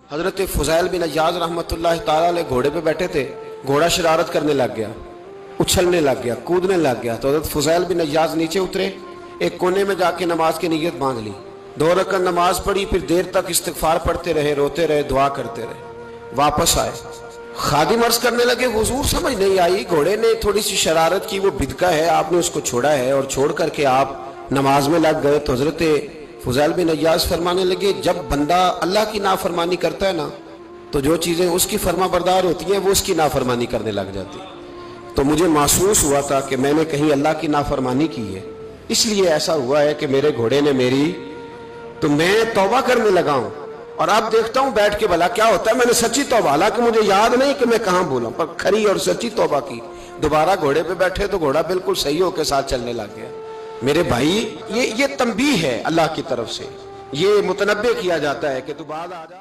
حضرت فضیل بن عیاض رحمۃ اللہ تعالی علیہ گھوڑے پہ بیٹھے تھے، گھوڑا شرارت کرنے لگ گیا، اچھلنے لگ گیا، کودنے لگ گیا، تو حضرت فضیل بن عیاض نیچے اترے، ایک کونے میں جا کے نماز کی نیت باندھ لی، 2 رکعت نماز پڑھی، پھر دیر تک استغفار پڑھتے رہے، روتے رہے، دعا کرتے رہے، واپس آئے، خادم عرض کرنے لگے حضور سمجھ نہیں آئی، گھوڑے نے تھوڑی سی شرارت کی، وہ بدکا ہے، آپ نے اس کو چھوڑا ہے اور چھوڑ کر کے آپ نماز میں لگ گئے۔ تو حضرت فضیل بن عیاض فرمانے لگے جب بندہ اللہ کی نافرمانی کرتا ہے نا تو جو چیزیں اس کی فرما بردار ہوتی ہیں وہ اس کی نافرمانی کرنے لگ جاتی، تو مجھے محسوس ہوا تھا کہ میں نے کہیں اللہ کی نافرمانی کی ہے، اس لیے ایسا ہوا ہے کہ میرے گھوڑے نے میری، تو میں توبہ کرنے لگا ہوں، اور اب دیکھتا ہوں بیٹھ کے بھلا کیا ہوتا ہے۔ میں نے سچی توبہ، حالانکہ مجھے یاد نہیں کہ میں کہاں بولا، پر کھری اور سچی توبہ کی، دوبارہ گھوڑے پہ بیٹھے تو گھوڑا بالکل صحیح ہو کے ساتھ چلنے لگ گیا۔ میرے بھائی یہ تنبیہ ہے اللہ کی طرف سے، یہ متنبہ کیا جاتا ہے کہ تو بعد آ جا۔